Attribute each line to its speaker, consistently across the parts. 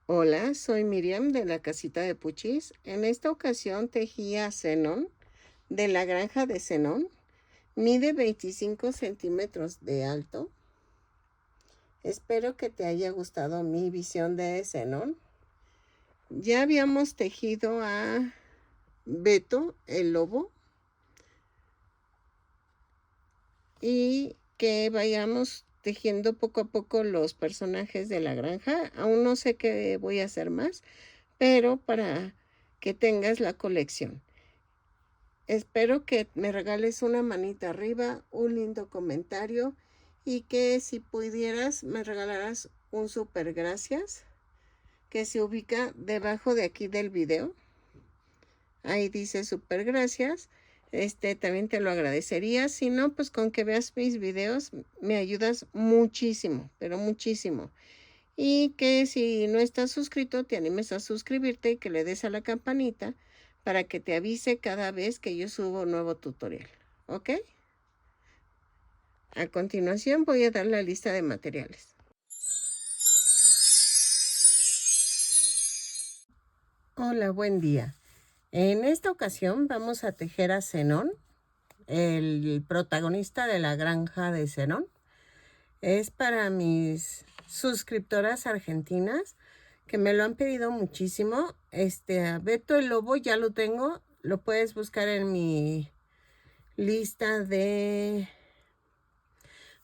Speaker 1: Hola, soy Miriam de la casita de Puchis. En esta ocasión tejí a Zenón de la granja de Zenón. Mide 25 centímetros de alto. Espero que te haya gustado mi visión de Zenón. Ya habíamos tejido a Beto el lobo y que vayamos tejiendo poco a poco los personajes de la granja. Aún no sé qué voy a hacer más, pero para que tengas la colección. Espero que me regales una manita arriba, un lindo comentario y que si pudieras me regalaras un super gracias que se ubica debajo de aquí del video. Ahí dice super gracias. También te lo agradecería. Si no, pues con que veas mis videos me ayudas muchísimo, pero muchísimo. Y que si no estás suscrito, te animes a suscribirte y que le des a la campanita para que te avise cada vez que yo subo un nuevo tutorial. ¿Ok? A continuación voy a dar la lista de materiales. Hola, buen día. En esta ocasión vamos a tejer a Zenón, el protagonista de la granja de Zenón. Es para mis suscriptoras argentinas que me lo han pedido muchísimo. A Beto el lobo ya lo tengo. Lo puedes buscar en mi lista de...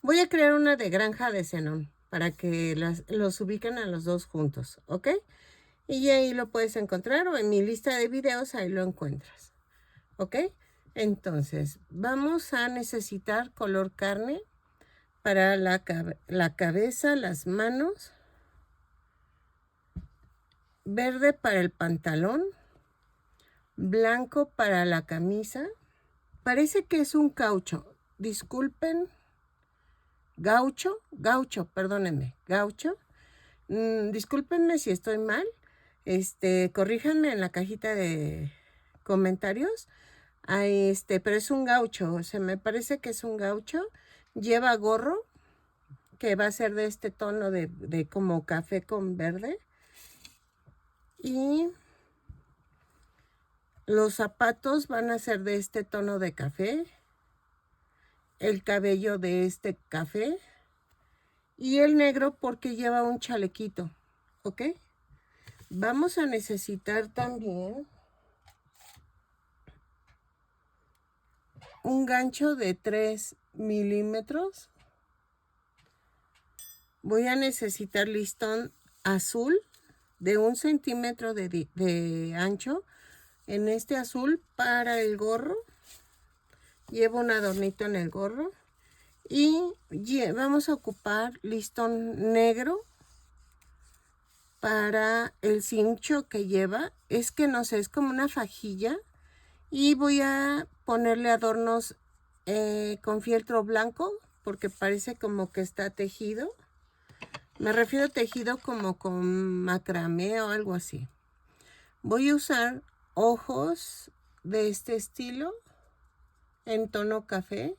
Speaker 1: Voy a crear una de granja de Zenón para que los ubiquen a los dos juntos, ¿ok? Y ahí lo puedes encontrar o en mi lista de videos ahí lo encuentras, ¿ok? Entonces, vamos a necesitar color carne para la cabeza, las manos, verde para el pantalón, blanco para la camisa. Parece que es un caucho. Disculpen. Gaucho, perdónenme, gaucho. Discúlpenme si estoy mal. Corríjanme en la cajita de comentarios. Pero es un gaucho. O sea, me parece que es un gaucho. Lleva gorro, que va a ser de este tono de como café con verde. Y los zapatos van a ser de este tono de café. El cabello de este café. Y el negro porque lleva un chalequito. ¿Ok? Vamos a necesitar también un gancho de 3 milímetros. Voy a necesitar listón azul de 1 centímetro de ancho. En este azul para el gorro. Llevo un adornito en el gorro. Y vamos a ocupar listón negro para el cincho que lleva. Es que no sé, es como una fajilla. Y voy a ponerle adornos con fieltro blanco porque parece como que está tejido. Me refiero a tejido como con macramé o algo así. Voy a usar ojos de este estilo en tono café.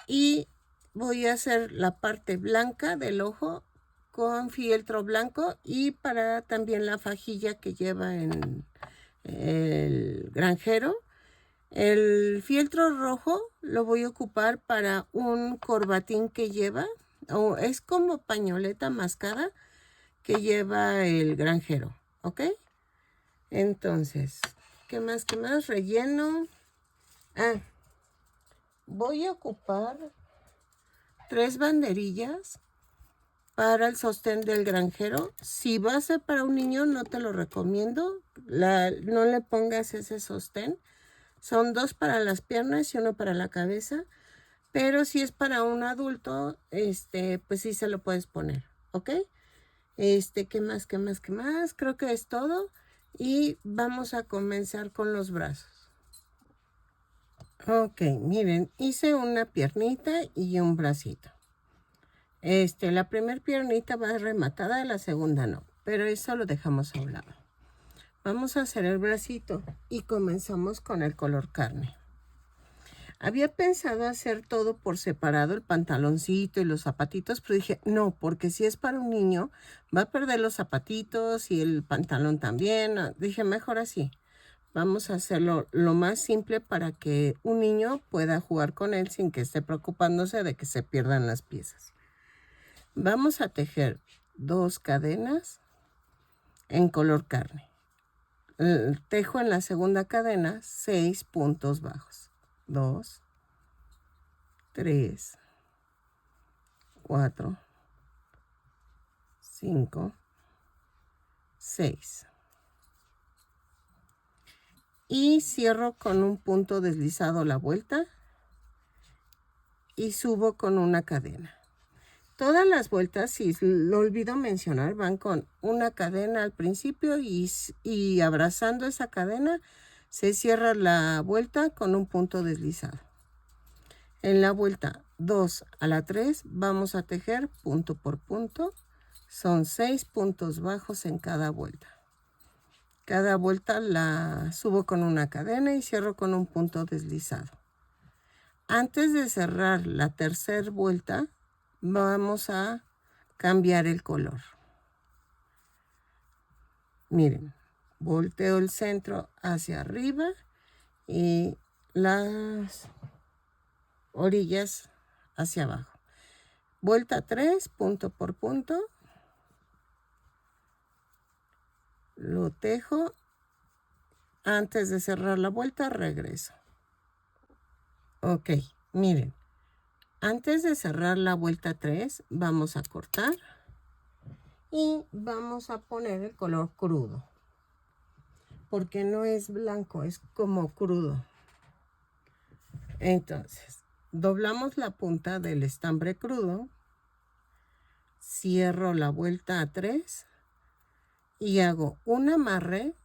Speaker 1: Y voy a hacer la parte blanca del ojo con fieltro blanco y para también la fajilla que lleva en el granjero. El fieltro rojo lo voy a ocupar para un corbatín que lleva, o es como pañoleta mascada que lleva el granjero, ¿ok? Entonces, ¿qué más? ¿Qué más? Relleno. Voy a ocupar 3 banderillas para el sostén del granjero. Si va a ser para un niño, no te lo recomiendo. No le pongas ese sostén. Son 2 para las piernas y 1 para la cabeza. Pero si es para un adulto, pues sí se lo puedes poner, ¿ok? ¿Qué más? ¿Qué más? ¿Qué más? Creo que es todo. Y vamos a comenzar con los brazos. Ok, miren, hice una piernita y un bracito. La primera piernita va rematada, la segunda no, pero eso lo dejamos a un lado. Vamos a hacer el bracito y comenzamos con el color carne. Había pensado hacer todo por separado, el pantaloncito y los zapatitos, pero dije, no, porque si es para un niño, va a perder los zapatitos y el pantalón también. Dije, mejor así. Vamos a hacerlo lo más simple para que un niño pueda jugar con él sin que esté preocupándose de que se pierdan las piezas. Vamos a tejer 2 cadenas en color carne. Tejo en la segunda cadena 6 puntos bajos. 2, 3, 4, 5, 6. Y cierro con un punto deslizado la vuelta y subo con una cadena. Todas las vueltas, si lo olvido mencionar, van con una cadena al principio y abrazando esa cadena se cierra la vuelta con un punto deslizado. En la vuelta 2 a la 3 vamos a tejer punto por punto. Son 6 puntos bajos en cada vuelta. Cada vuelta la subo con una cadena y cierro con un punto deslizado. Antes de cerrar la tercera vuelta, vamos a cambiar el color. Miren, volteo el centro hacia arriba y las orillas hacia abajo. Vuelta 3, punto por punto. Lo tejo. Antes de cerrar la vuelta, regreso. Ok, miren. Antes de cerrar la vuelta 3, vamos a cortar y vamos a poner el color crudo, porque no es blanco, es como crudo. Entonces, doblamos la punta del estambre crudo, cierro la vuelta a 3 y hago un amarre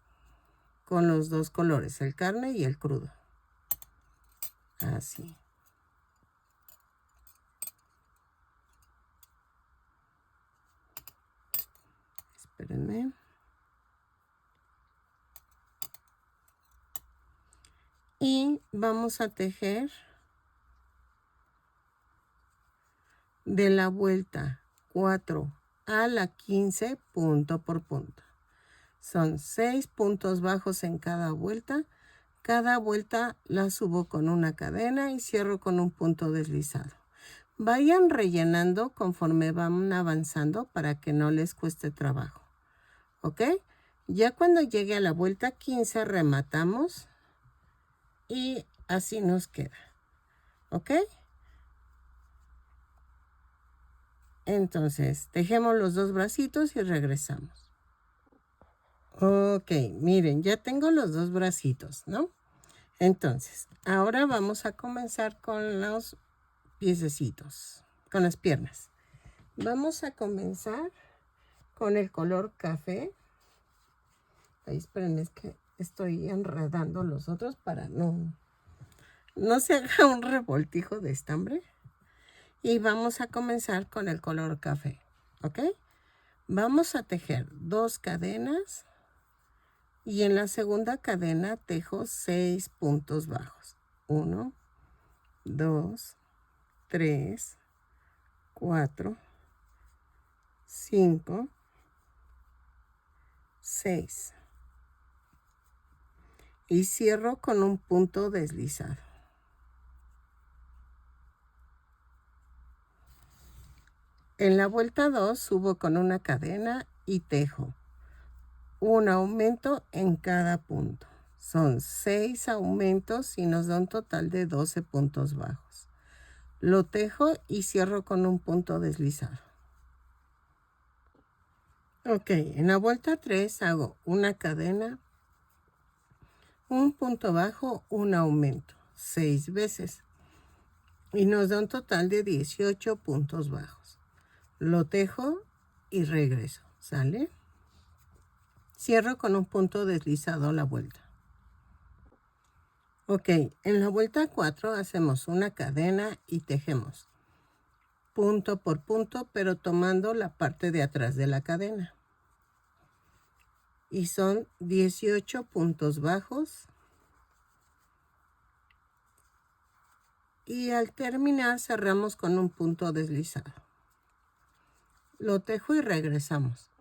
Speaker 1: con los 2 colores, el carne y el crudo. Así. Espérenme. Y vamos a tejer de la vuelta 4 a la 15 punto por punto. Son 6 puntos bajos en cada vuelta. Cada vuelta la subo con una cadena y cierro con un punto deslizado. Vayan rellenando conforme van avanzando para que no les cueste trabajo. ¿Ok? Ya cuando llegue a la vuelta 15 rematamos y así nos queda. ¿Ok? Entonces, tejemos los 2 bracitos y regresamos. Ok, miren, ya tengo los 2 bracitos, ¿no? Entonces, ahora vamos a comenzar con los piececitos, con las piernas. Vamos a comenzar con el color café. Ahí, esperen, es que estoy enredando los otros para no se haga un revoltijo de estambre. Y vamos a comenzar con el color café, ¿ok? Vamos a tejer 2 cadenas y en la segunda cadena tejo 6 puntos bajos. 1, 2, 3, 4, 5, 6. Y cierro con un punto deslizado. En la vuelta 2 subo con una cadena y tejo un aumento en cada punto. Son 6 aumentos y nos da un total de 12 puntos bajos. Lo tejo y cierro con un punto deslizado. Ok, en la vuelta 3 hago una cadena, un punto bajo, un aumento, 6 veces. Y nos da un total de 18 puntos bajos. Lo tejo y regreso, ¿sale? Cierro con un punto deslizado la vuelta. Ok, en la vuelta 4 hacemos una cadena y tejemos punto por punto, pero tomando la parte de atrás de la cadena. Y son 18 puntos bajos. y al terminar cerramos con un punto deslizado. Lo tejo y regresamos.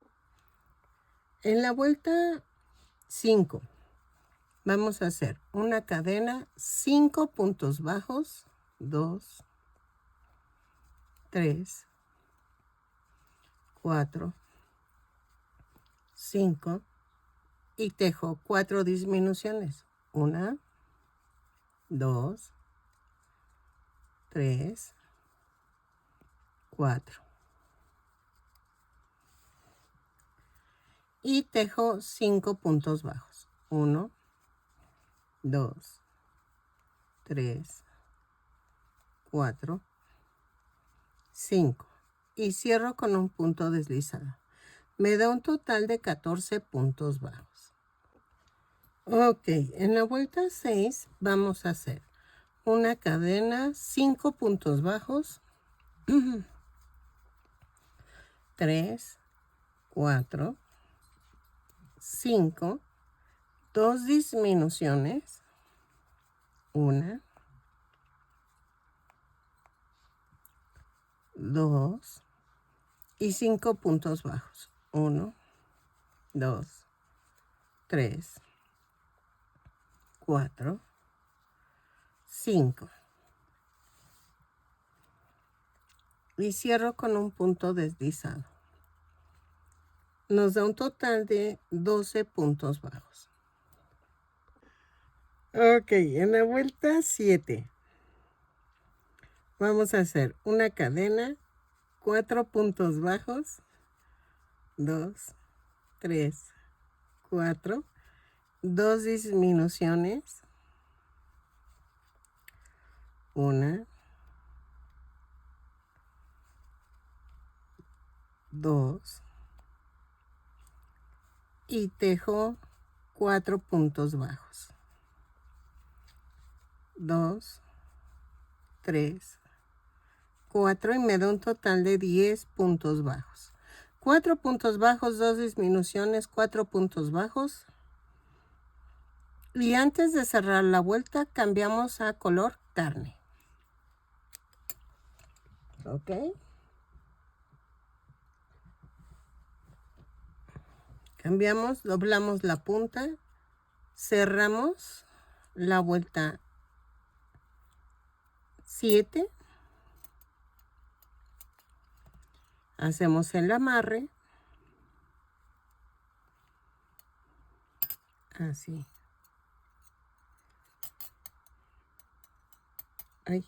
Speaker 1: En la vuelta 5 vamos a hacer una cadena, 5 puntos bajos, 2, 3, 4, 5 y tejo 4 disminuciones. 1, 2, 3, 4. Y tejo 5 puntos bajos. 1, 2, 3, 4, 5. Y cierro con un punto deslizado. Me da un total de 14 puntos bajos. Ok, en la vuelta 6 vamos a hacer una cadena, 5 puntos bajos, 3, 4, 5, 2 disminuciones, 1, 2 y 5 puntos bajos, 1, 2, 3, 4, 5. Y cierro con un punto deslizado. Nos da un total de 12 puntos bajos. Ok, en la vuelta 7 vamos a hacer una cadena, 4 puntos bajos, 2, 3, 4, 2 disminuciones, 1, 2 y tejo 4 puntos bajos, 2, 3, 4 y me da un total de 10 puntos bajos. 4 puntos bajos, 2 disminuciones, 4 puntos bajos. Y antes de cerrar la vuelta cambiamos a color carne. ¿Ok? Cambiamos, doblamos la punta, cerramos la vuelta 7. Hacemos el amarre. Así. Ay.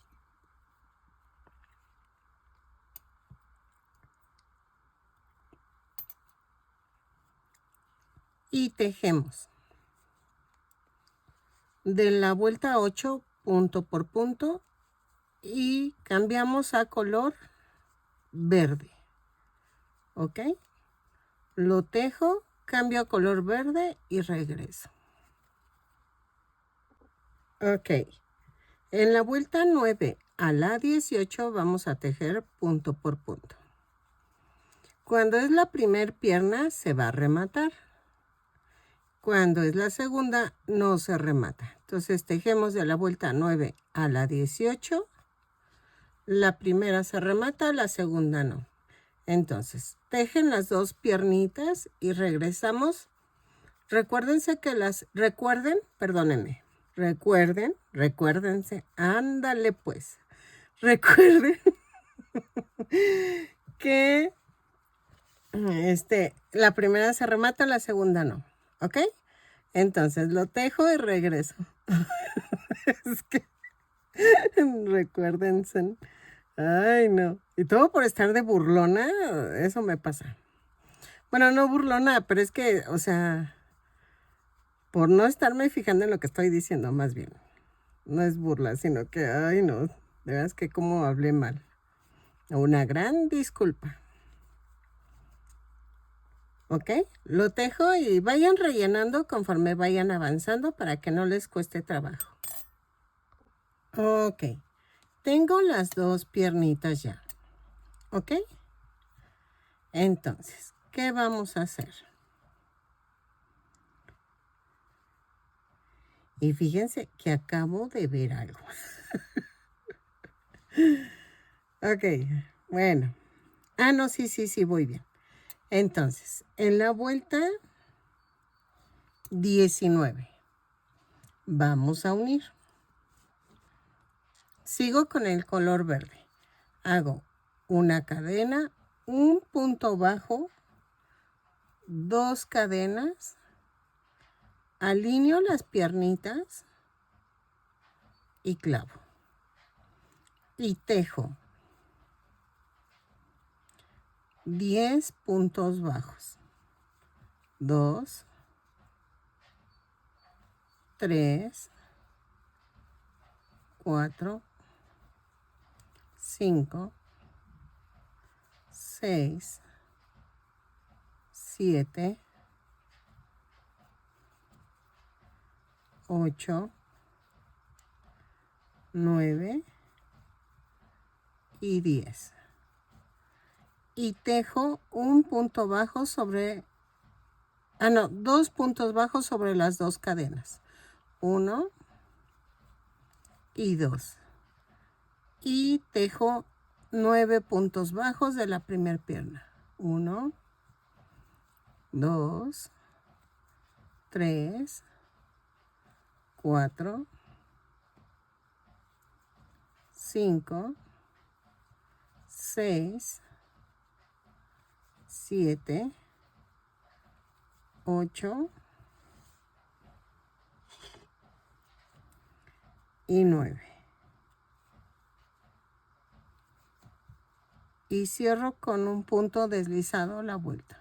Speaker 1: Y tejemos. De la vuelta 8, punto por punto. Y cambiamos a color verde. ¿Ok? Lo tejo, cambio a color verde y regreso. Ok. En la vuelta 9 a la 18 vamos a tejer punto por punto. Cuando es la primer pierna se va a rematar. Cuando es la segunda no se remata. Entonces tejemos de la vuelta 9 a la 18. La primera se remata, la segunda no. Entonces tejen las dos piernitas y regresamos. Recuérdense que recuérdense, ándale pues. Recuerden que la primera se remata, la segunda no. ¿Ok? Entonces lo tejo y regreso. Es que recuérdense. Ay, no. Y todo por estar de burlona, eso me pasa. Bueno, no burlona, pero es que, o sea, por no estarme fijando en lo que estoy diciendo, más bien. No es burla, sino que, ay, no, de veras que como hablé mal. Una gran disculpa. ¿Ok? Lo tejo y vayan rellenando conforme vayan avanzando para que no les cueste trabajo. Ok. Tengo las dos piernitas ya. ¿Ok? Entonces, ¿qué vamos a hacer? Y fíjense que acabo de ver algo. Ok, bueno. Ah, no, sí, voy bien. Entonces, en la vuelta 19 vamos a unir. Sigo con el color verde. Hago una cadena, un punto bajo, 2 cadenas, alineo las piernitas y clavo. Y tejo 10 puntos bajos. 2, 3, 4, 5, 6, 7, 8, 9 y 10. Y tejo un punto bajo sobre, no, 2 puntos bajos sobre las 2 cadenas. 1 y 2. Y tejo 9 puntos bajos de la primera pierna. 1, 2, 3, 4, 5, 6, 7, 8 y 9. Y cierro con un punto deslizado la vuelta.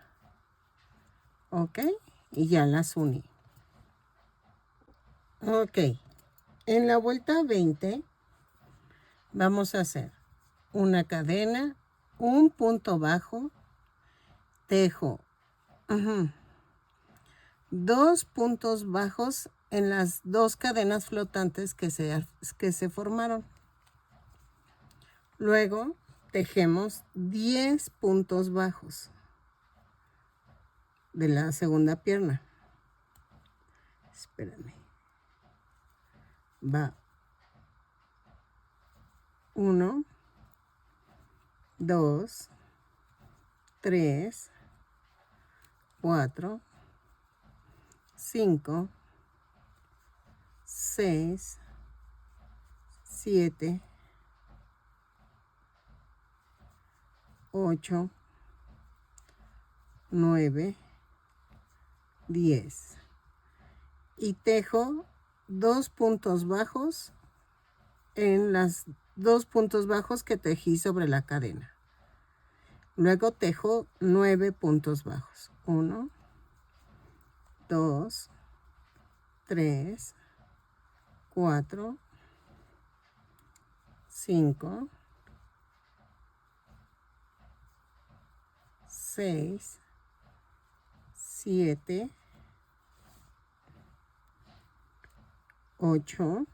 Speaker 1: ¿Ok? Y ya las uní. Ok. En la vuelta 20 vamos a hacer una cadena, un punto bajo, tejo 2 puntos bajos en las 2 cadenas flotantes que se formaron. Luego tejemos 10 puntos bajos de la segunda pierna. Espérame. Va 1, 2, 3, 4, 5, 6, 7, 8, 9, 10. Y tejo 2 puntos bajos en las 2 puntos bajos que tejí sobre la cadena. Luego tejo 9 puntos bajos. 1, 2, 3, 4, 5, 6, 7, 8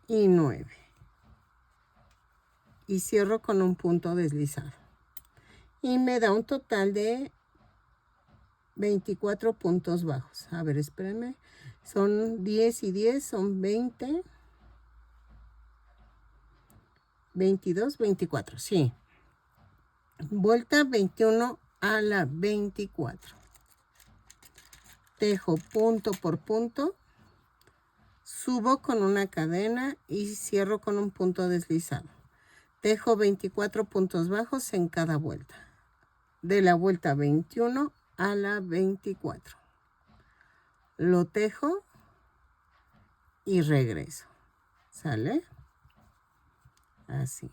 Speaker 1: y 9. Y cierro con un punto deslizado. Y me da un total de 24 puntos bajos. A ver, espérenme. Son 10 y 10, son 20. 22, 24, sí. Vuelta 21 a la 24. Tejo punto por punto. Subo con una cadena y cierro con un punto deslizado. Tejo 24 puntos bajos en cada vuelta. De la vuelta 21 a la 24. Lo tejo y regreso. ¿Sale? Así.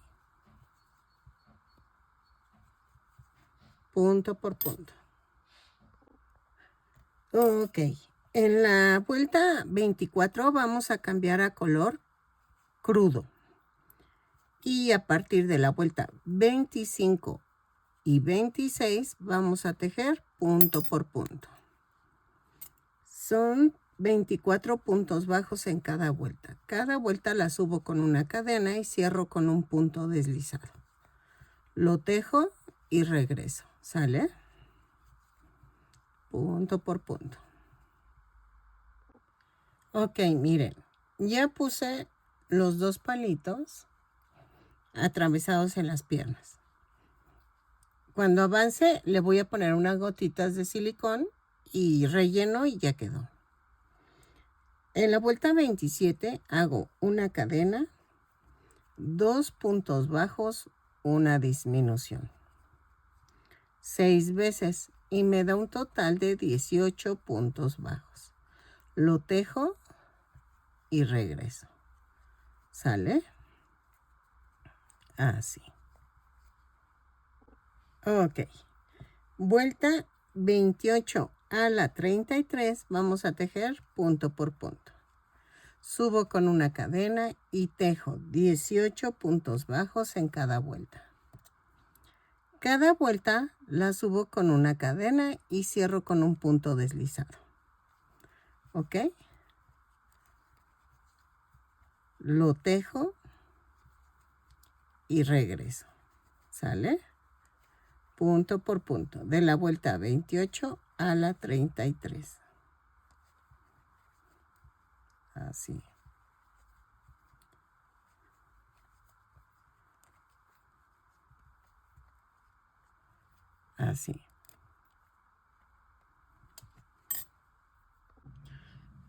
Speaker 1: Punto por punto. Ok. En la vuelta 24 vamos a cambiar a color crudo. Y a partir de la vuelta 25 y 26 vamos a tejer punto por punto. Son 24 puntos bajos en cada vuelta. Cada vuelta la subo con una cadena y cierro con un punto deslizado. Lo tejo y regreso. ¿Sale? Punto por punto. Ok, miren. Ya puse los 2 palitos atravesados en las piernas. Cuando avance le voy a poner unas gotitas de silicón y relleno y ya quedó. En la vuelta 27 hago una cadena, 2 puntos bajos, una disminución. 6 veces y me da un total de 18 puntos bajos. Lo tejo y regreso. ¿Sale? Así. Ok. Vuelta 28 a la 33 vamos a tejer punto por punto. Subo con una cadena y tejo 18 puntos bajos en cada vuelta. Cada vuelta la subo con una cadena y cierro con un punto deslizado. ¿Ok? Lo tejo y regreso. ¿Sale? Punto por punto. De la vuelta 28 a la 33. Así. Así.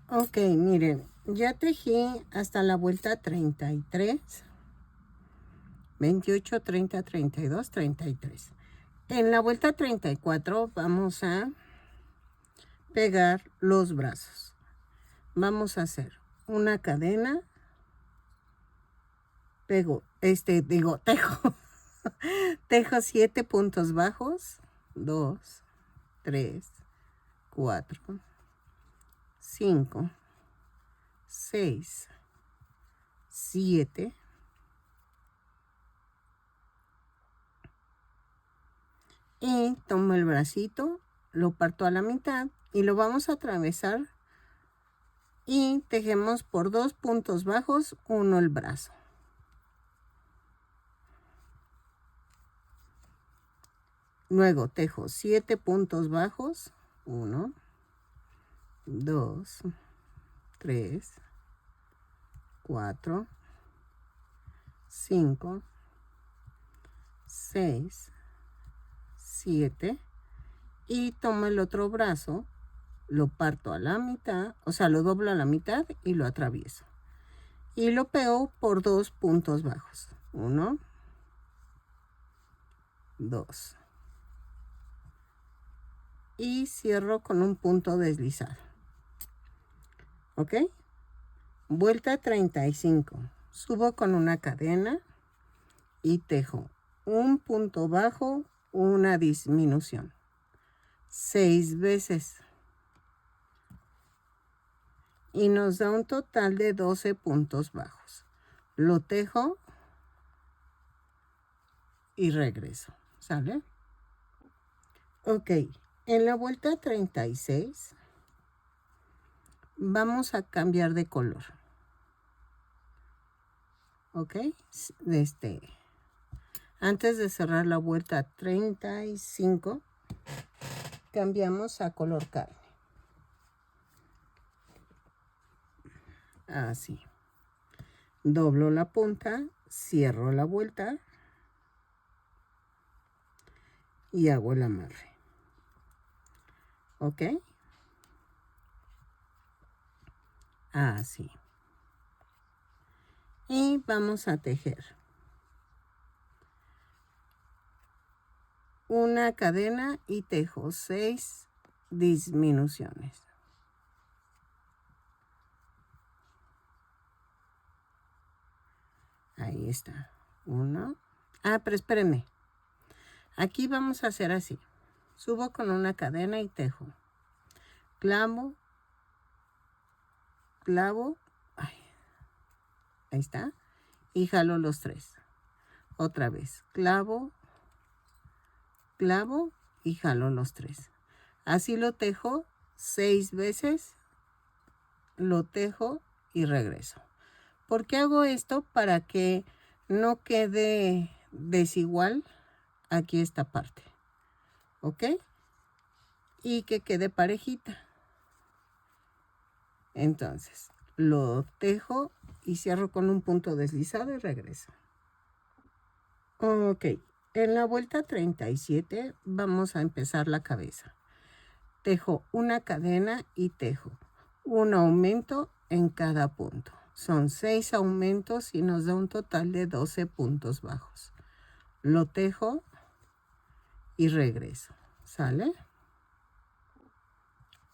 Speaker 1: Ok, miren, ya tejí hasta la vuelta 33, 28, 30, 32, 33. En la vuelta 34 vamos a pegar los brazos. Vamos a hacer una cadena, tejo, tejo 7 puntos bajos, 2, 3, 4, 5, 6, 7, y tomo el bracito, lo parto a la mitad y lo vamos a atravesar y tejemos por 2 puntos bajos, 1 el brazo. Luego tejo 7 puntos bajos, 1, 2, 3, 4, 5, 6, 7 y tomo el otro brazo, lo parto a la mitad, o sea, lo doblo a la mitad y lo atravieso. Y lo pego por 2 puntos bajos. 1, 2. Y cierro con un punto deslizado. ¿Ok? Vuelta 35. Subo con una cadena y tejo un punto bajo, una disminución. 6 veces. Y nos da un total de 12 puntos bajos. Lo tejo y regreso. ¿Sale? Ok. En la vuelta 36 vamos a cambiar de color. ¿Ok? Antes de cerrar la vuelta 35, cambiamos a color carne. Así. Doblo la punta, cierro la vuelta y hago el amarre. ¿Ok? Así. Y vamos a tejer una cadena y tejo 6 disminuciones. Ahí está. 1. Pero espérenme. Aquí vamos a hacer así. Subo con una cadena y tejo. Clavo. Clavo. Ahí está. Y jalo los 3. Otra vez. Clavo. Clavo y jalo los 3. Así lo tejo 6 veces. Lo tejo y regreso. ¿Por qué hago esto? Para que no quede desigual aquí esta parte. ¿Ok? Y que quede parejita. Entonces, lo tejo y cierro con un punto deslizado y regreso. Ok, en la vuelta 37 vamos a empezar la cabeza. Tejo una cadena y tejo un aumento en cada punto. Son 6 aumentos y nos da un total de 12 puntos bajos. Lo tejo y regreso. ¿Sale?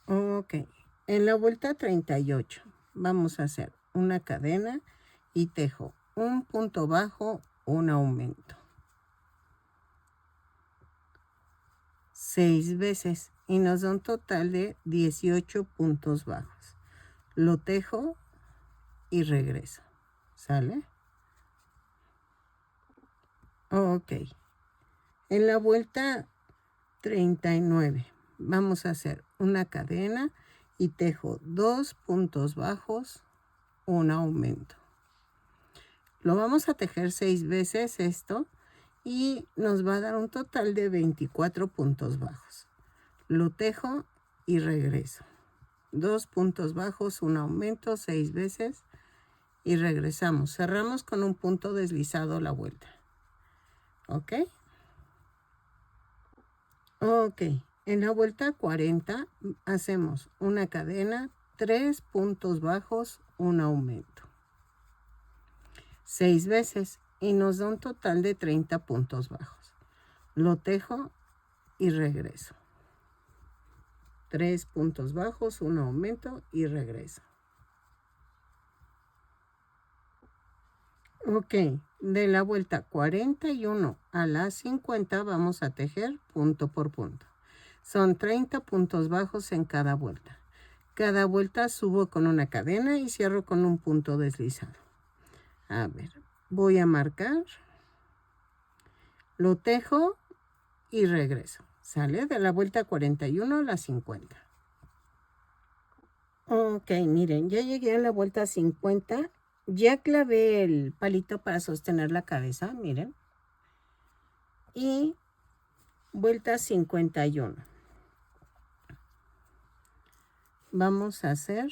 Speaker 1: Ok, en la vuelta 38 vamos a hacer una cadena y tejo un punto bajo, un aumento. 6 veces y nos da un total de 18 puntos bajos. Lo tejo y regreso. ¿Sale? Ok. En la vuelta 39 vamos a hacer una cadena y tejo 2 puntos bajos, un aumento. Lo vamos a tejer 6 veces esto y nos va a dar un total de 24 puntos bajos. Lo tejo y regreso. 2 puntos bajos, un aumento, 6 veces y regresamos. Cerramos con un punto deslizado la vuelta. ¿Ok? Ok. En la vuelta 40 hacemos una cadena, 3 puntos bajos, un aumento. 6 veces y nos da un total de 30 puntos bajos. Lo tejo y regreso. 3 puntos bajos, un aumento y regreso. Ok, de la vuelta 41 a la 50 vamos a tejer punto por punto. Son 30 puntos bajos en cada vuelta. Cada vuelta subo con una cadena y cierro con un punto deslizado. A ver, voy a marcar. Lo tejo y regreso. ¿Sale? De la vuelta 41 a la 50. Ok, miren, ya llegué a la vuelta 50. Ya clavé el palito para sostener la cabeza, miren. Y vuelta 51. Vamos a hacer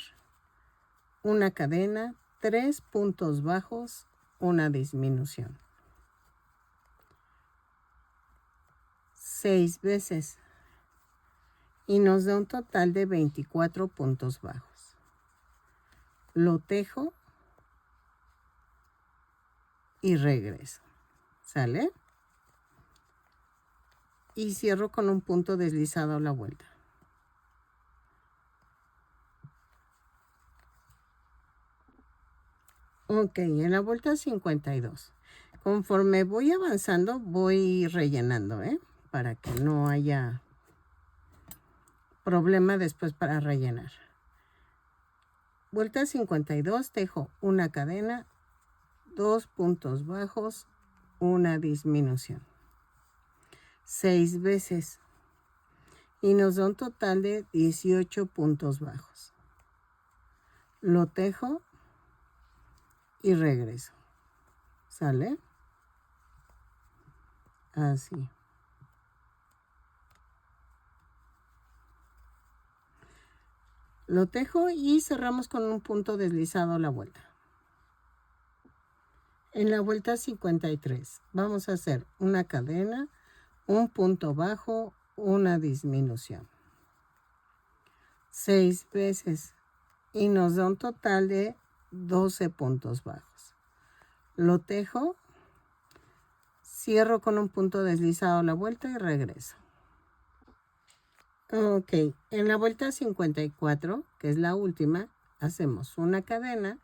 Speaker 1: una cadena, 3 puntos bajos, una disminución. 6 veces. Y nos da un total de 24 puntos bajos. Lo tejo y regreso. ¿Sale? Y cierro con un punto deslizado a la vuelta. Ok, en la vuelta 52. Conforme voy avanzando, voy rellenando, para que no haya problema después para rellenar. Vuelta 52, tejo una cadena, 2 puntos bajos, una disminución. 6 veces. Y nos da un total de 18 puntos bajos. Lo tejo y regreso. ¿Sale? Así. Lo tejo y cerramos con un punto deslizado la vuelta. En la vuelta 53 vamos a hacer una cadena, un punto bajo, una disminución. 6 veces y nos da un total de 12 puntos bajos. Lo tejo, cierro con un punto deslizado la vuelta y regreso. Ok, en la vuelta 54, que es la última, hacemos una cadena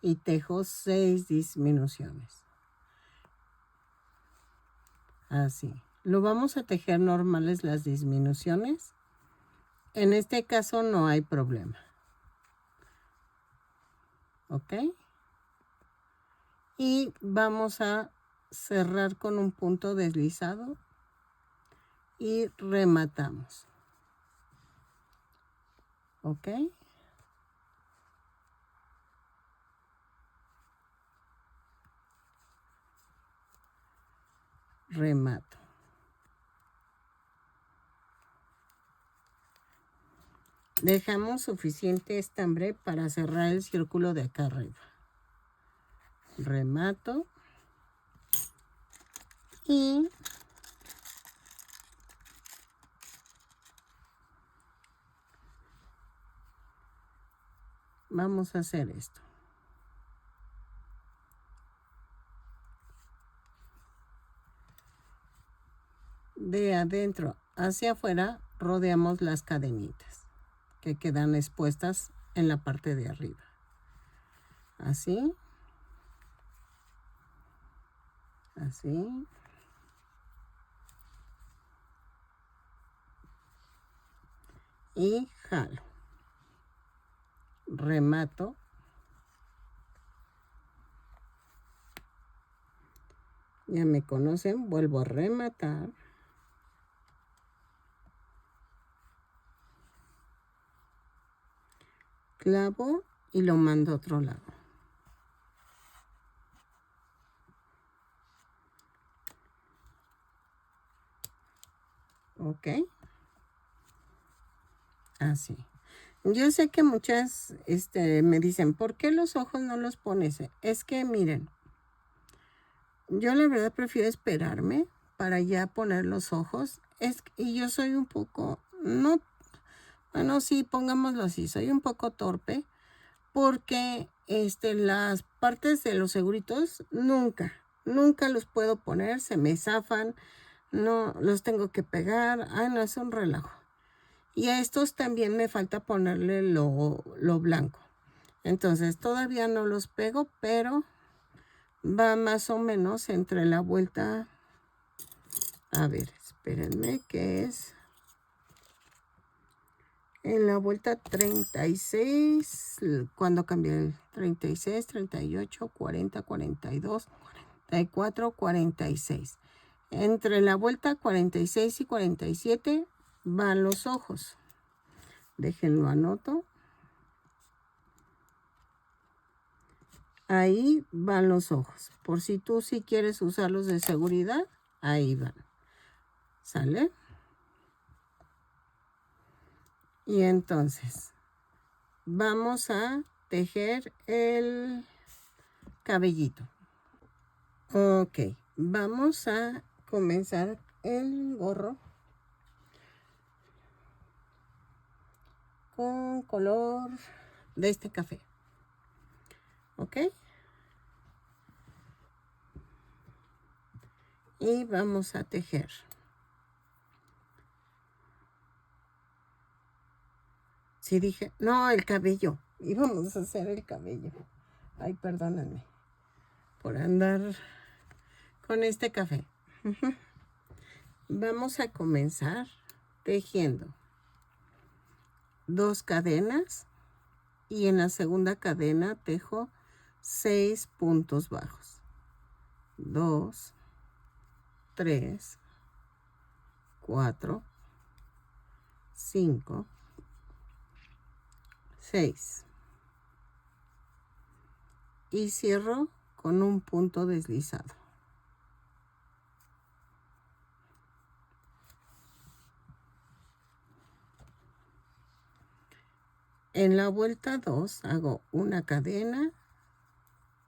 Speaker 1: y tejo 6 disminuciones. Así. Lo vamos a tejer normales las disminuciones. En este caso no hay problema. ¿Ok? Y vamos a cerrar con un punto deslizado y rematamos. ¿Ok? Remato. Dejamos suficiente estambre para cerrar el círculo de acá arriba. Remato. Y vamos a hacer esto. De adentro hacia afuera rodeamos las cadenitas que quedan expuestas en la parte de arriba. Así. Así. Y jalo. Remato. Ya me conocen, vuelvo a rematar. Clavo y lo mando a otro lado. Ok. Así. Yo sé que muchas me dicen, ¿por qué los ojos no los pones? Es que miren, yo la verdad prefiero esperarme para ya poner los ojos. Y yo soy un poco, no, bueno, sí, pongámoslo así, soy un poco torpe porque las partes de los seguritos nunca los puedo poner, se me zafan, no los tengo que pegar, no, es un relajo. Y a estos también me falta ponerle lo blanco. Entonces todavía no los pego, pero va más o menos entre la vuelta. A ver, espérenme, que es en la vuelta 36, cuando cambié el 36, 38, 40, 42, 44, 46. Entre la vuelta 46 y 47 van los ojos. Déjenlo anoto. Ahí van los ojos. Por si tú sí quieres usarlos de seguridad, ahí van. ¿Sale? Y entonces, vamos a tejer el cabellito. Ok, vamos a comenzar el gorro con color de este café. Ok. Y vamos a tejer. Sí dije, no, el cabello. Íbamos a hacer el cabello. Ay, perdónenme por andar con este café. Vamos a comenzar tejiendo 2 cadenas y en la segunda cadena tejo 6 puntos bajos. 2, 3, 4, 5, 6. Y cierro con un punto deslizado. En la vuelta 2 hago una cadena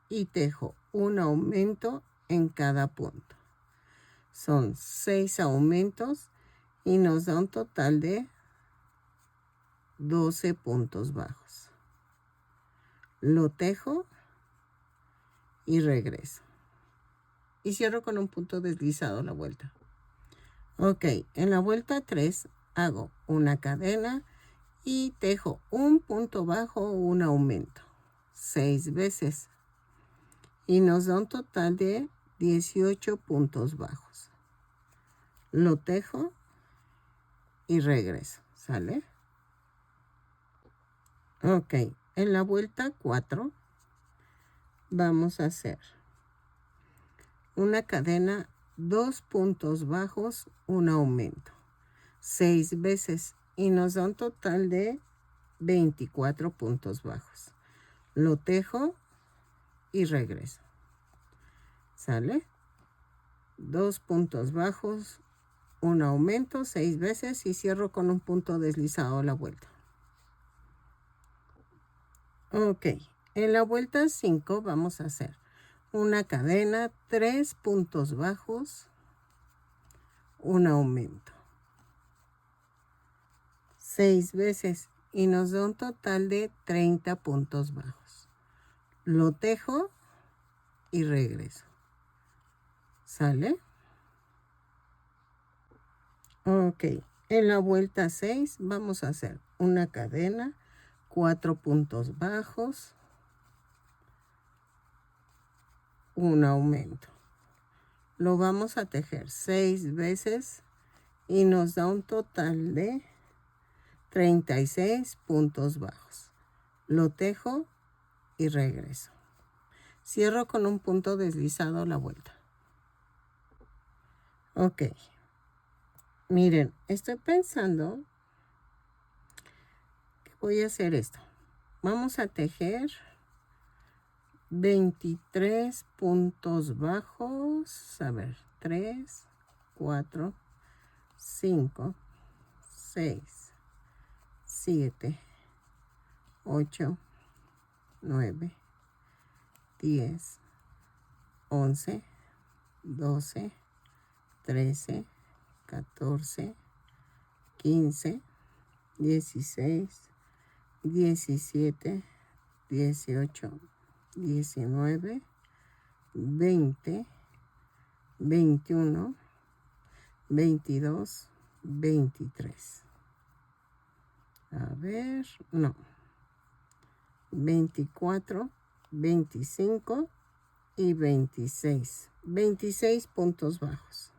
Speaker 1: y tejo un aumento en cada punto. Son 6 aumentos y nos da un total de 12 puntos bajos. Lo tejo y regreso. Y cierro con un punto deslizado la vuelta. Ok, en la vuelta 3 hago una cadena y tejo un punto bajo o un aumento 6 veces. Y nos da un total de 18 puntos bajos. Lo tejo y regreso. ¿Sale? Ok, en la vuelta 4 vamos a hacer una cadena, 2 puntos bajos, un aumento 6 veces y nos da un total de 24 puntos bajos. Lo tejo y regreso. ¿Sale? 2 puntos bajos, un aumento 6 veces y cierro con un punto deslizado a la vuelta. Ok, en la vuelta 5 vamos a hacer una cadena, 3 puntos bajos, un aumento. 6 veces y nos da un total de 30 puntos bajos. Lo tejo y regreso. ¿Sale? Ok, en la vuelta 6 vamos a hacer una cadena, 4 puntos bajos, un aumento. Lo vamos a tejer 6 veces y nos da un total de 36 puntos bajos. Lo tejo y regreso. Cierro con un punto deslizado la vuelta. Ok. Miren, estoy pensando que voy a hacer esto. Vamos a tejer 23 puntos bajos. A ver, 3, 4, 5, 6, 7, 8, 9, 10, 11, 12, 13, 14, 15, 16, 17, 18, 19, 20, 21, 22, 23. A ver, no. 24, 25 y 26. 26 puntos bajos.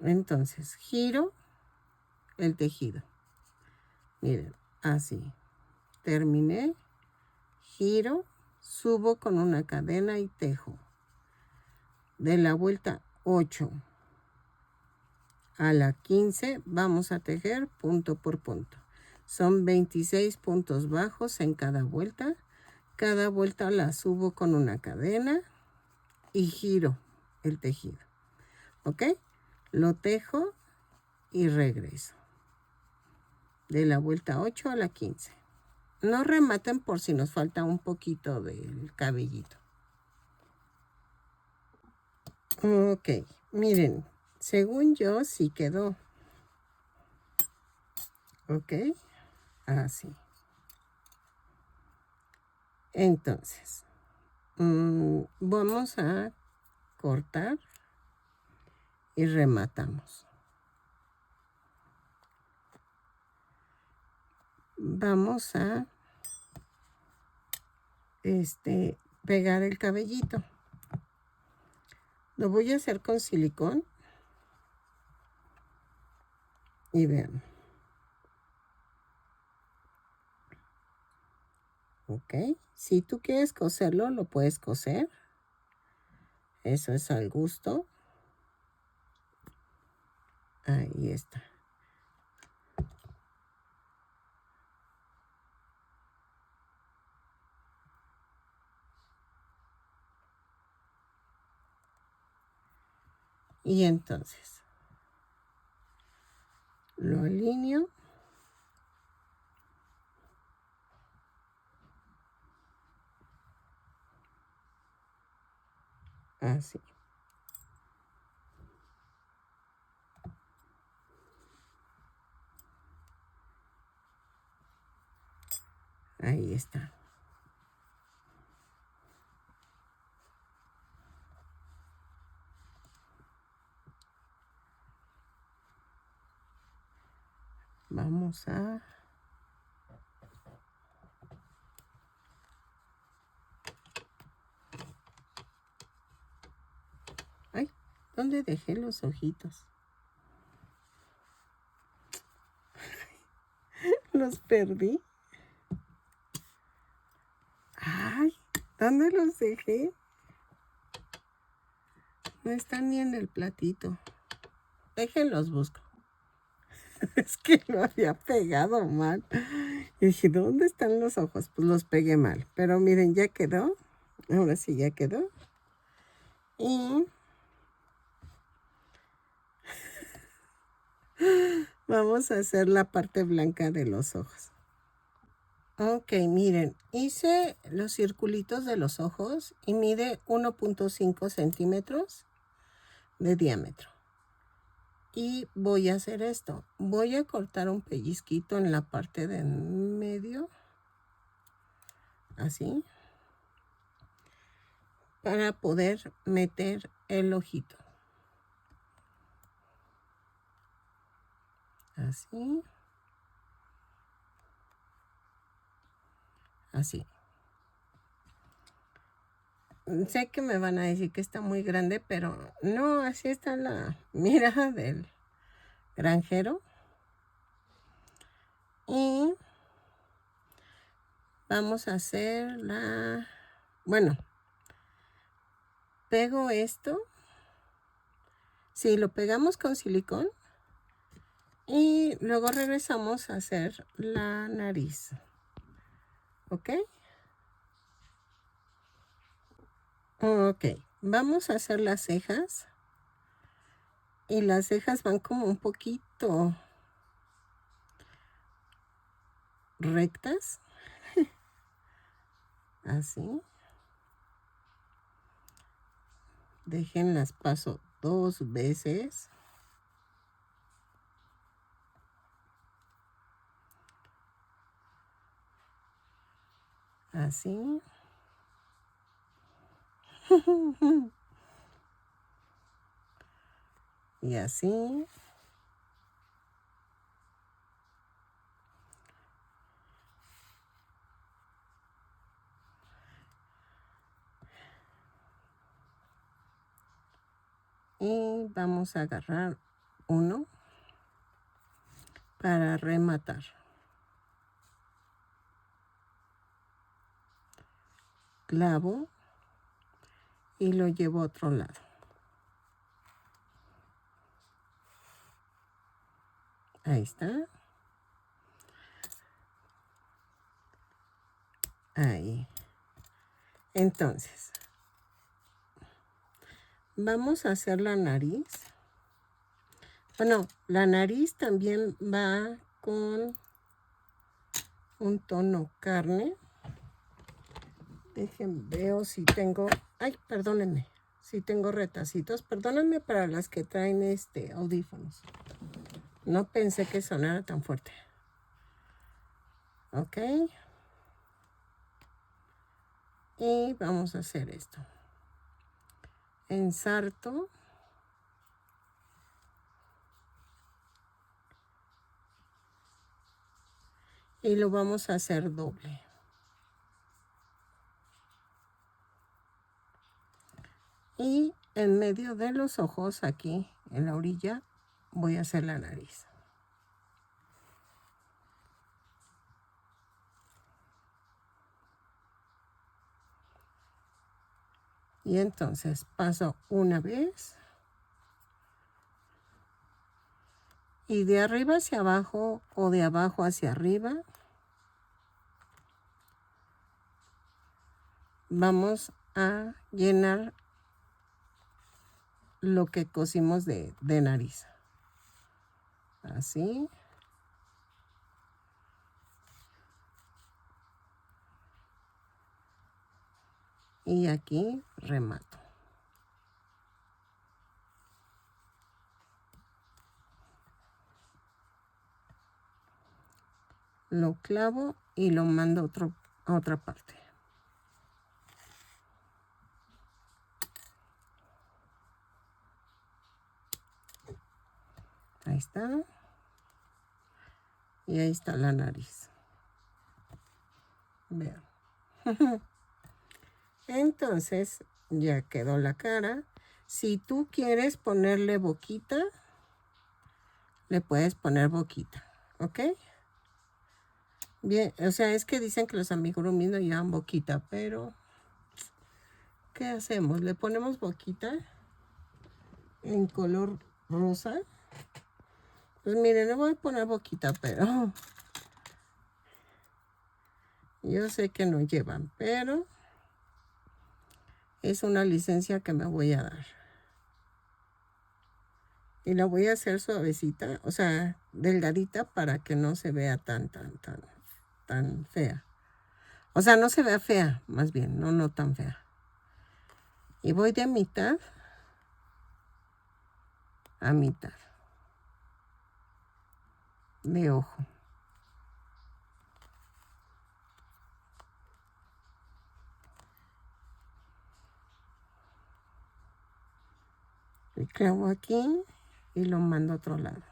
Speaker 1: Entonces, giro el tejido. Miren, así. Terminé, giro, subo con una cadena y tejo. De la vuelta 8 a la 15 vamos a tejer punto por punto. Son 26 puntos bajos en cada vuelta. Cada vuelta la subo con una cadena y giro el tejido. ¿Ok? Lo tejo y regreso. De la vuelta 8 a la 15. No rematen por si nos falta un poquito del cabellito. Ok, miren, según yo sí quedó. Ok, así. Entonces, vamos a cortar y rematamos. Vamos a pegar el cabellito. Lo voy a hacer con silicón. Y vean. Ok. Si tú quieres coserlo, lo puedes coser. Eso es al gusto. Ahí está. Y entonces lo alineo. Así. Ahí está. Vamos a... Ay, ¿dónde dejé los ojitos? Los perdí. Ay, ¿dónde los dejé? No están ni en el platito. Déjenlos busco. Es que lo había pegado mal. Y dije, ¿dónde están los ojos? Pues los pegué mal. Pero miren, ya quedó. Ahora sí ya quedó. Y vamos a hacer la parte blanca de los ojos. Ok, miren, hice los circulitos de los ojos y mide 1.5 centímetros de diámetro. Y voy a hacer esto. Voy a cortar un pellizquito en la parte de en medio. Así. Para poder meter el ojito. Así. Así. Sé que me van a decir que está muy grande, pero no, así está la mirada del granjero. Y vamos a hacer la... Bueno, pego esto. Sí, lo pegamos con silicón. Y luego regresamos a hacer la nariz. ¿Ok? Ok, vamos a hacer las cejas. Y las cejas van como un poquito rectas. Así. Déjenlas paso 2 veces. Así. Y así. Y vamos a agarrar uno para rematar. Clavo y lo llevo a otro lado. Ahí está. Ahí. Entonces, vamos a hacer la nariz. Bueno, la nariz también va con un tono carne. Veo si tengo... Ay, perdónenme. Si tengo retacitos. Perdónenme para las que traen audífonos. No pensé que sonara tan fuerte. Ok. Y vamos a hacer esto. Ensarto. Y lo vamos a hacer doble. Y en medio de los ojos, aquí en la orilla, voy a hacer la nariz. Y entonces paso una vez. Y de arriba hacia abajo o de abajo hacia arriba, vamos a llenar lo que cosimos de nariz. Así. Y aquí remato. Lo clavo y lo mando a otra parte. Ahí está. Y ahí está la nariz. Vean. Entonces ya quedó la cara. Si tú quieres ponerle boquita, le puedes poner boquita. ¿Ok? Bien, o sea, es que dicen que los amigurumis no llevan boquita, pero ¿qué hacemos? Le ponemos boquita en color rosa. Pues miren, le voy a poner boquita, pero yo sé que no llevan, pero es una licencia que me voy a dar. Y la voy a hacer suavecita, o sea, delgadita para que no se vea tan fea. O sea, no se vea fea, más bien, no tan fea. Y voy de mitad a mitad de ojo. Y clavo aquí y lo mando a otro lado.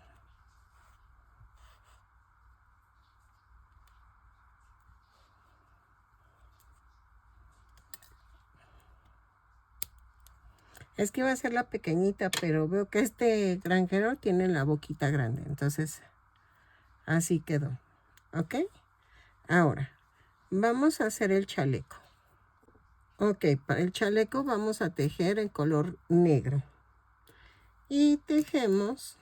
Speaker 1: Es que iba a ser la pequeñita, pero veo que este granjero tiene la boquita grande. Entonces, así quedó. ¿Ok? Ahora, vamos a hacer el chaleco. Ok, para el chaleco vamos a tejer en color negro. Y tejemos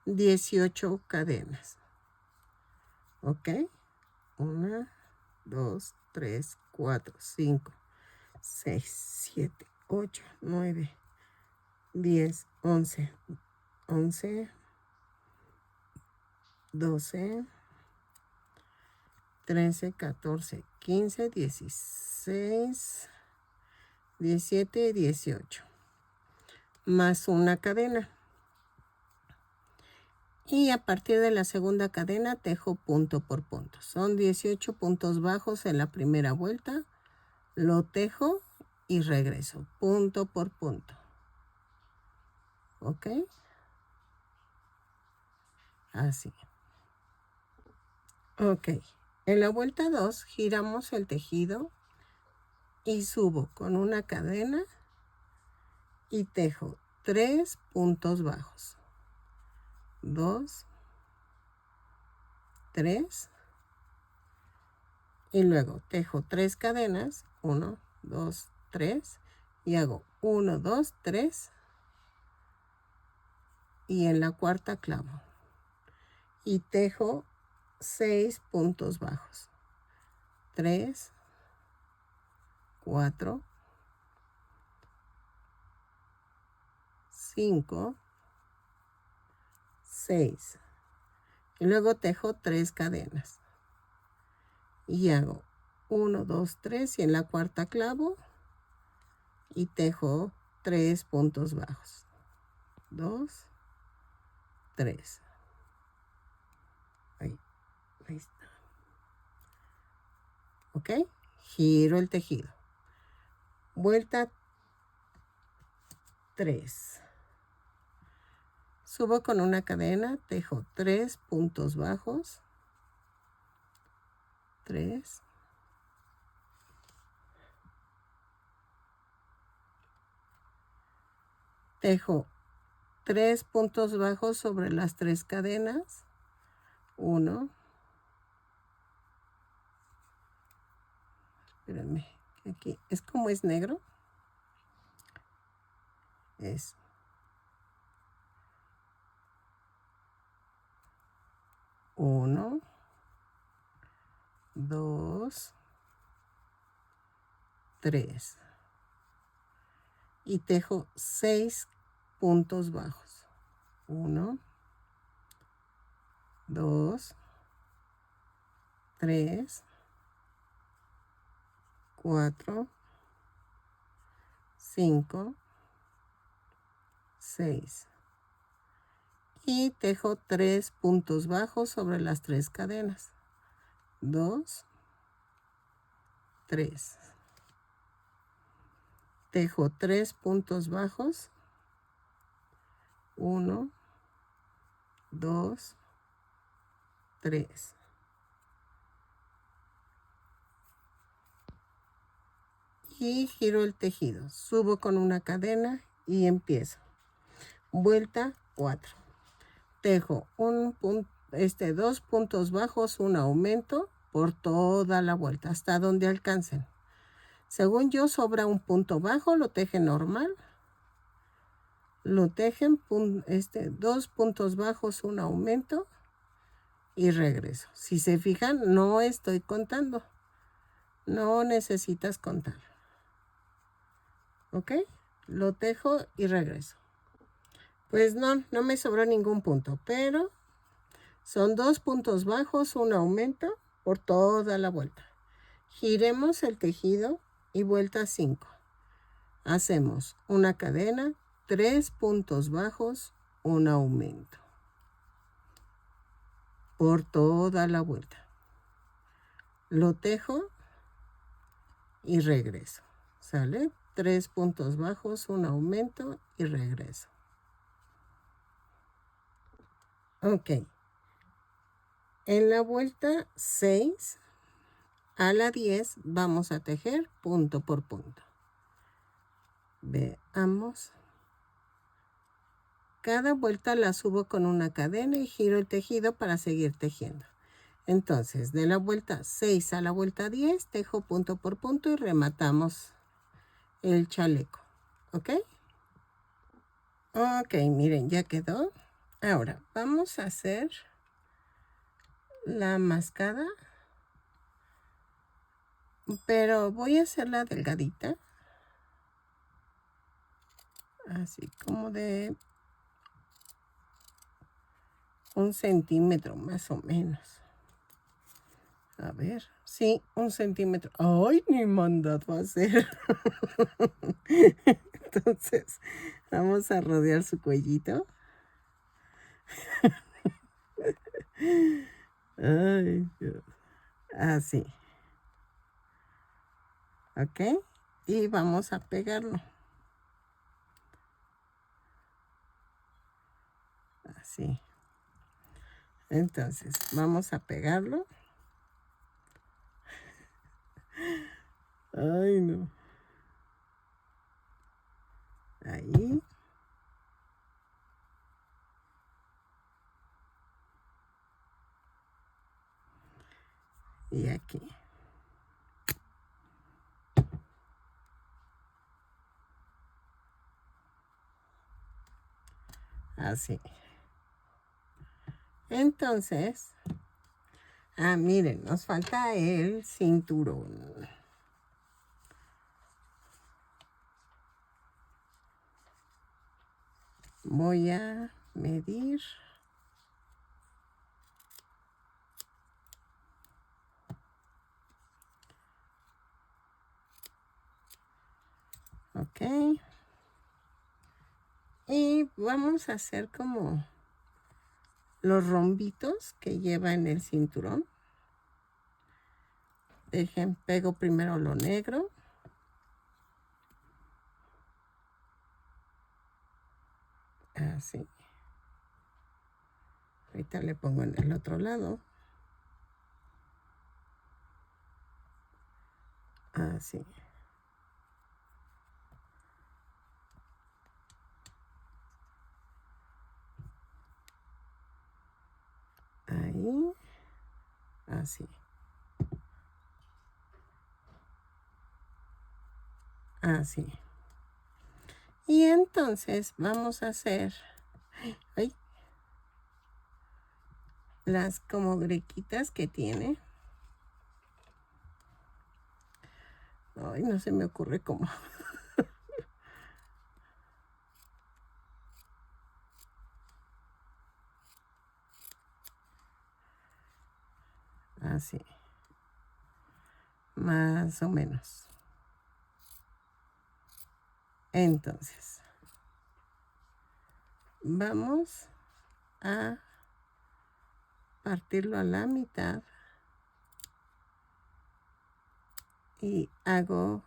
Speaker 1: 18 cadenas. ¿Ok? 1, 2, 3, 4, 5, 6, 7, 8, 9, 10, 11, 11, 12, 13, 14, 15, 16, 17 y 18. Más una cadena. Y a partir de la segunda cadena tejo punto por punto. Son 18 puntos bajos en la primera vuelta. Lo tejo y regreso punto por punto. ¿Ok? Así. Ok. En la vuelta 2 giramos el tejido y subo con una cadena y tejo 3 puntos bajos. 2, 3 y luego tejo 3 cadenas, 1, 2, 3 y hago 1, 2, 3 y en la cuarta clavo y tejo 6 puntos bajos. 3, 4, 5, 6 y luego tejo 3 cadenas y hago 1, 2, 3 y en la cuarta clavo y tejo 3 puntos bajos. 2, 3. Ahí está. ¿Ok? Giro el tejido. Vuelta 3. Subo con una cadena, tejo 3 puntos bajos. 3. Tejo 3 puntos bajos sobre las 3 cadenas. 1. Espérenme, aquí es como es negro. Es 1, 2, 3 y tejo 6 puntos bajos. 1, 2, 3, 4, 5, 6 y tejo 3 puntos bajos sobre las 3 cadenas. 2, 3. Tejo 3 puntos bajos. 1, 2, 3. Y giro el tejido. Subo con una cadena y empiezo. Vuelta 4. Tejo 2 puntos bajos, un aumento por toda la vuelta, hasta donde alcancen. Según yo, sobra un punto bajo, lo tejen normal. Lo tejen 2 puntos bajos, un aumento y regreso. Si se fijan, no estoy contando. No necesitas contar. ¿Ok? Lo tejo y regreso. Pues no me sobró ningún punto, pero son 2 puntos bajos, un aumento por toda la vuelta. Giremos el tejido y vuelta 5. Hacemos una cadena, 3 puntos bajos, un aumento por toda la vuelta. Lo tejo y regreso. ¿Sale? 3 puntos bajos, un aumento y regreso. Ok. En la vuelta 6 a la 10 vamos a tejer punto por punto. Veamos. Cada vuelta la subo con una cadena y giro el tejido para seguir tejiendo. Entonces, de la vuelta 6 a la vuelta 10, tejo punto por punto y rematamos el chaleco. ¿Ok? Ok, miren, ya quedó. Ahora, vamos a hacer la mascada. Pero voy a hacerla delgadita. Así como de 1 centímetro más o menos. A ver, sí, 1 centímetro. ¡Ay, ni mandado a hacer! Entonces, vamos a rodear su cuellito. Ay, Dios. Así. ¿Ok? Y vamos a pegarlo. Así. Entonces, vamos a pegarlo. Ay, no. Ahí. Y aquí. Así. Entonces, miren, nos falta el cinturón. Voy a medir. Ok. Y vamos a hacer como los rombitos que lleva en el cinturón. Dejen, pego primero lo negro. Así. Ahorita le pongo en el otro lado. Así. Ahí. Así. Así. Y entonces vamos a hacer las como brequitas que tiene. Ay, no se me ocurre cómo. Así. Más o menos. Entonces, vamos a partirlo a la mitad y hago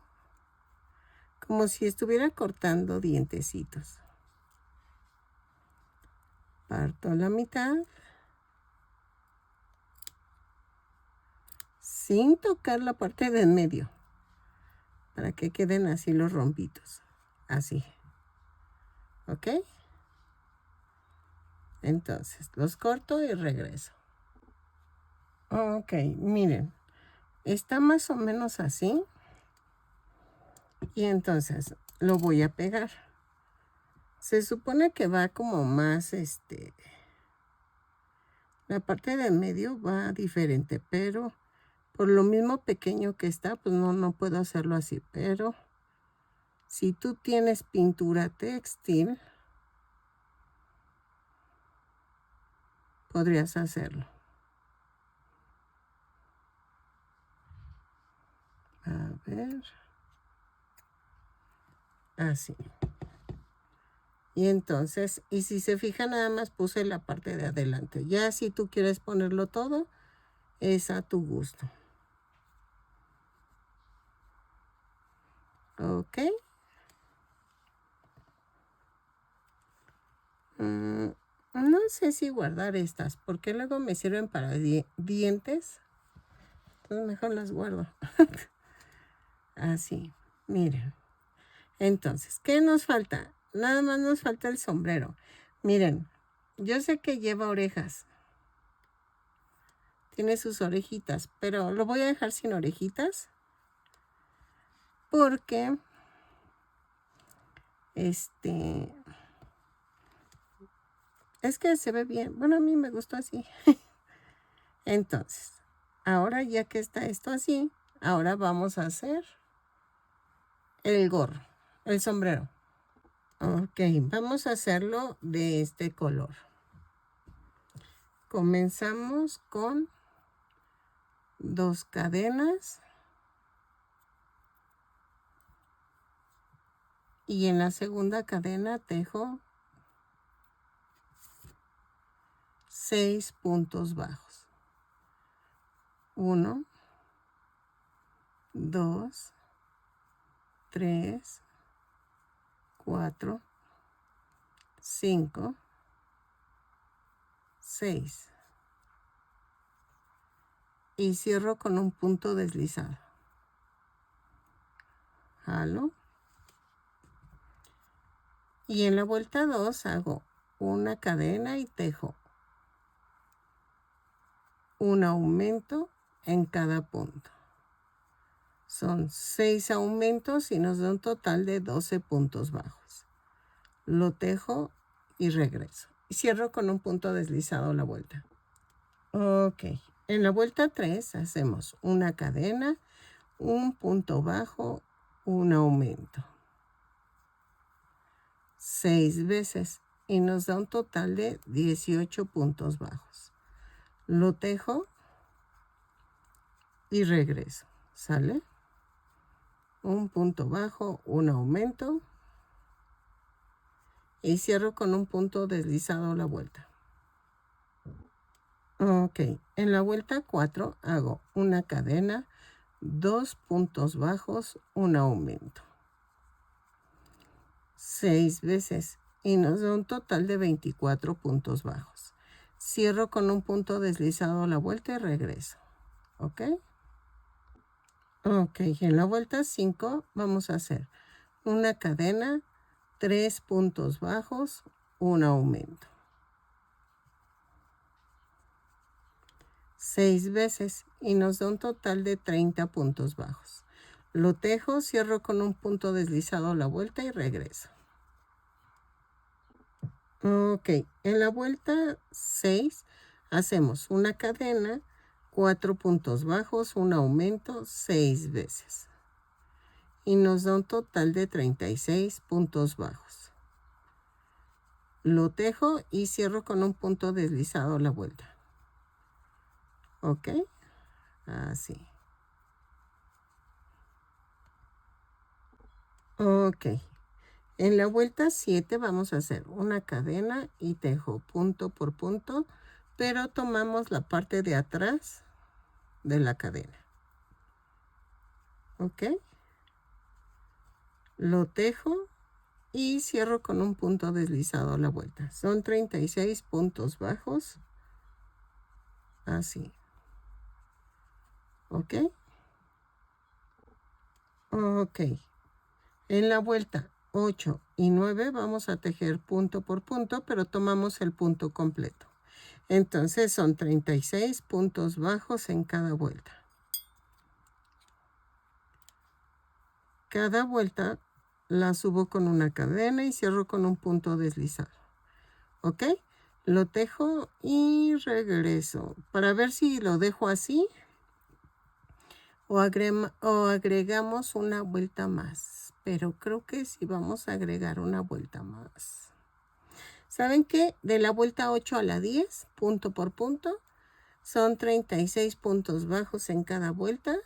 Speaker 1: como si estuviera cortando dientecitos. Parto la mitad sin tocar la parte de en medio para que queden así los rombitos. Así. ¿Ok? Entonces, los corto y regreso. Ok, miren. Está más o menos así. Y entonces lo voy a pegar. Se supone que va como más, la parte de en medio va diferente, pero por lo mismo pequeño que está, pues no puedo hacerlo así. Pero si tú tienes pintura textil, podrías hacerlo. así. Y entonces, y si se fijan, nada más puse la parte de adelante. Ya si tú quieres ponerlo todo, es a tu gusto. Ok. No sé si guardar estas, porque luego me sirven para dientes. Entonces mejor las guardo. Así, miren. Entonces, ¿qué nos falta? Nada más nos falta el sombrero. Miren, yo sé que lleva orejas. Tiene sus orejitas, pero lo voy a dejar sin orejitas. Porque, es que se ve bien. Bueno, a mí me gustó así. Entonces, ahora ya que está esto así, ahora vamos a hacer el gorro, el sombrero. Ok, vamos a hacerlo de este color. Comenzamos con 2 cadenas. Y en la segunda cadena tejo 6 puntos bajos. 1, 2, 3, 4, 5, 6. Y cierro con un punto deslizado. Jalo. Y en la vuelta 2 hago una cadena y tejo un aumento en cada punto. Son 6 aumentos y nos da un total de 12 puntos bajos. Lo tejo y regreso. Y cierro con un punto deslizado la vuelta. Ok. En la vuelta 3 hacemos una cadena, un punto bajo, un aumento. 6 veces y nos da un total de 18 puntos bajos. Lo tejo y regreso. ¿Sale? Un punto bajo, un aumento y cierro con un punto deslizado la vuelta. Ok, en la vuelta 4 hago una cadena, 2 puntos bajos, un aumento. 6 veces y nos da un total de 24 puntos bajos. Cierro con un punto deslizado la vuelta y regreso. ¿Ok? Ok, en la vuelta 5 vamos a hacer una cadena, 3 puntos bajos, un aumento. 6 veces y nos da un total de 30 puntos bajos. Lo tejo, cierro con un punto deslizado la vuelta y regreso. Ok, en la vuelta 6 hacemos una cadena, 4 puntos bajos, un aumento 6 veces. Y nos da un total de 36 puntos bajos. Lo tejo y cierro con un punto deslizado la vuelta. ¿Ok? Así. Ok. En la vuelta 7 vamos a hacer una cadena y tejo punto por punto, pero tomamos la parte de atrás de la cadena. ¿Ok? Lo tejo y cierro con un punto deslizado la vuelta. Son 36 puntos bajos. Así. ¿Ok? Ok. En la vuelta 8 y 9 vamos a tejer punto por punto, pero tomamos el punto completo. Entonces son 36 puntos bajos en cada vuelta. Cada vuelta la subo con una cadena y cierro con un punto deslizado. ¿Ok? Lo tejo y regreso. Para ver si lo dejo así o agregamos una vuelta más. Pero creo que sí vamos a agregar una vuelta más. ¿Saben qué? De la vuelta 8 a la 10, punto por punto, son 36 puntos bajos en cada vuelta.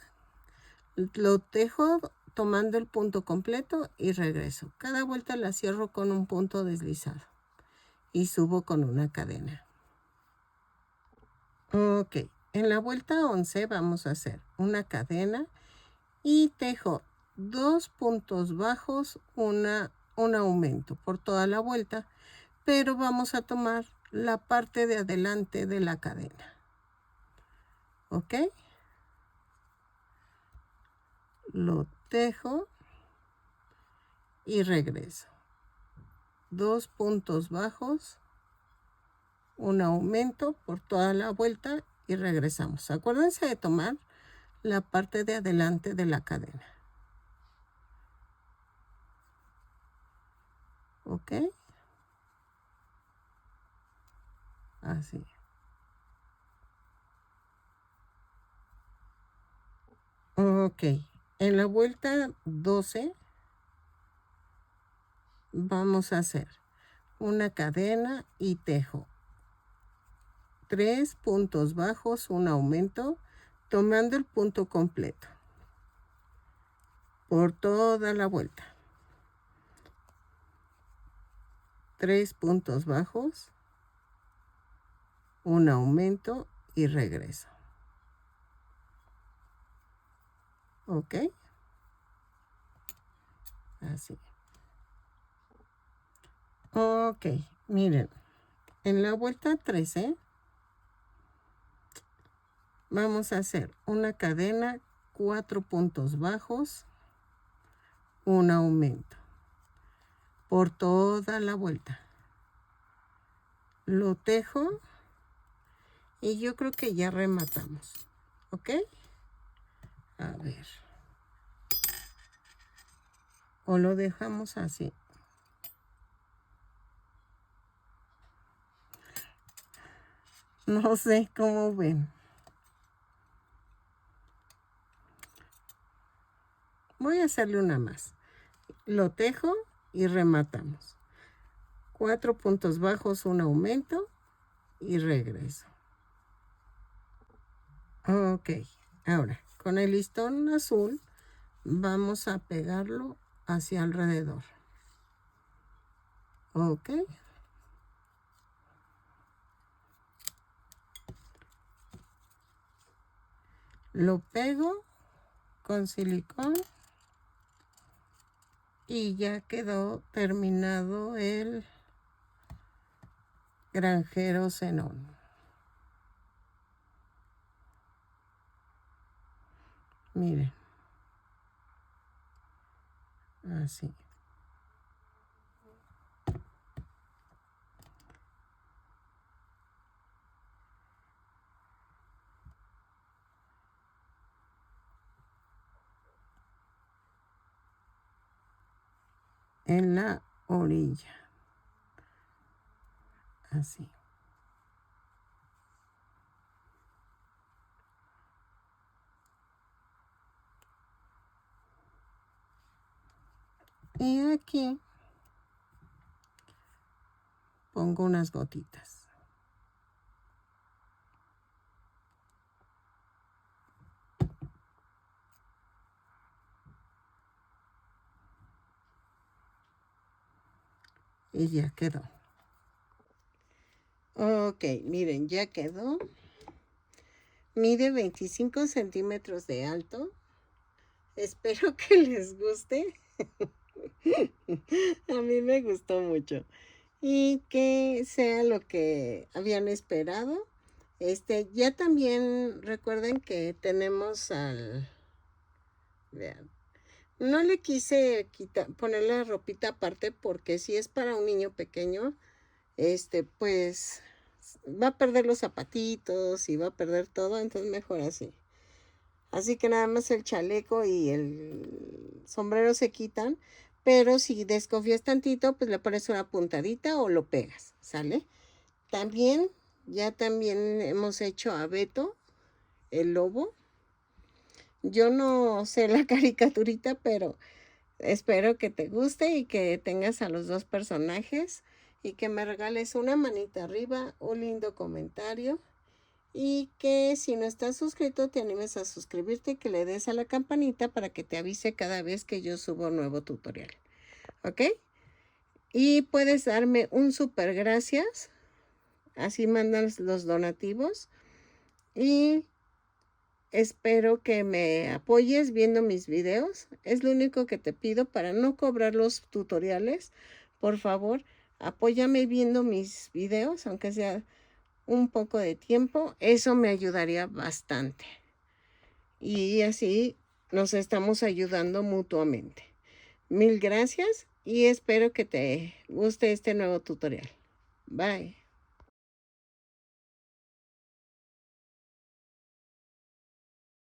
Speaker 1: Lo tejo tomando el punto completo y regreso. Cada vuelta la cierro con un punto deslizado y subo con una cadena. Ok, en la vuelta 11 vamos a hacer una cadena y tejo 2 puntos bajos, un aumento por toda la vuelta, pero vamos a tomar la parte de adelante de la cadena. ¿Ok? Lo tejo y regreso. 2 puntos bajos, un aumento por toda la vuelta y regresamos. Acuérdense de tomar la parte de adelante de la cadena. ¿Ok? Así. Ok. En la vuelta 12 vamos a hacer una cadena y tejo 3 puntos bajos, un aumento, tomando el punto completo por toda la vuelta. 3 puntos bajos, un aumento y regreso. ¿Ok? Así. Ok, miren, en la vuelta 13 vamos a hacer una cadena, 4 puntos bajos, un aumento por toda la vuelta. Lo tejo y yo creo que ya rematamos. ¿Ok? A ver. O lo dejamos así. No sé cómo ven. Voy a hacerle una más. Lo tejo y rematamos. 4 puntos bajos, un aumento y regreso. Ok, ahora con el listón azul vamos a pegarlo hacia alrededor. Ok. Lo pego con silicón y ya quedó terminado el granjero Zenón. Miren. Así. En la orilla. Así. Y aquí pongo unas gotitas. Y ya quedó. Ok, miren, ya quedó. Mide 25 centímetros de alto. Espero que les guste. A mí me gustó mucho. Y que sea lo que habían esperado. Ya también recuerden que tenemos al... Vean. No le quise poner la ropita aparte porque si es para un niño pequeño, pues va a perder los zapatitos y va a perder todo, entonces mejor así. Así que nada más el chaleco y el sombrero se quitan, pero si desconfías tantito, pues le pones una puntadita o lo pegas, ¿sale? También, ya también hemos hecho a Beto, el lobo. Yo no sé la caricaturita, pero espero que te guste y que tengas a los dos personajes y que me regales una manita arriba, un lindo comentario y que si no estás suscrito te animes a suscribirte y que le des a la campanita para que te avise cada vez que yo subo un nuevo tutorial. ¿Ok? Y puedes darme un súper gracias. Así mandas los donativos. Y espero que me apoyes viendo mis videos. Es lo único que te pido para no cobrar los tutoriales. Por favor, apóyame viendo mis videos, aunque sea un poco de tiempo. Eso me ayudaría bastante. Y así nos estamos ayudando mutuamente. Mil gracias y espero que te guste este nuevo tutorial. Bye.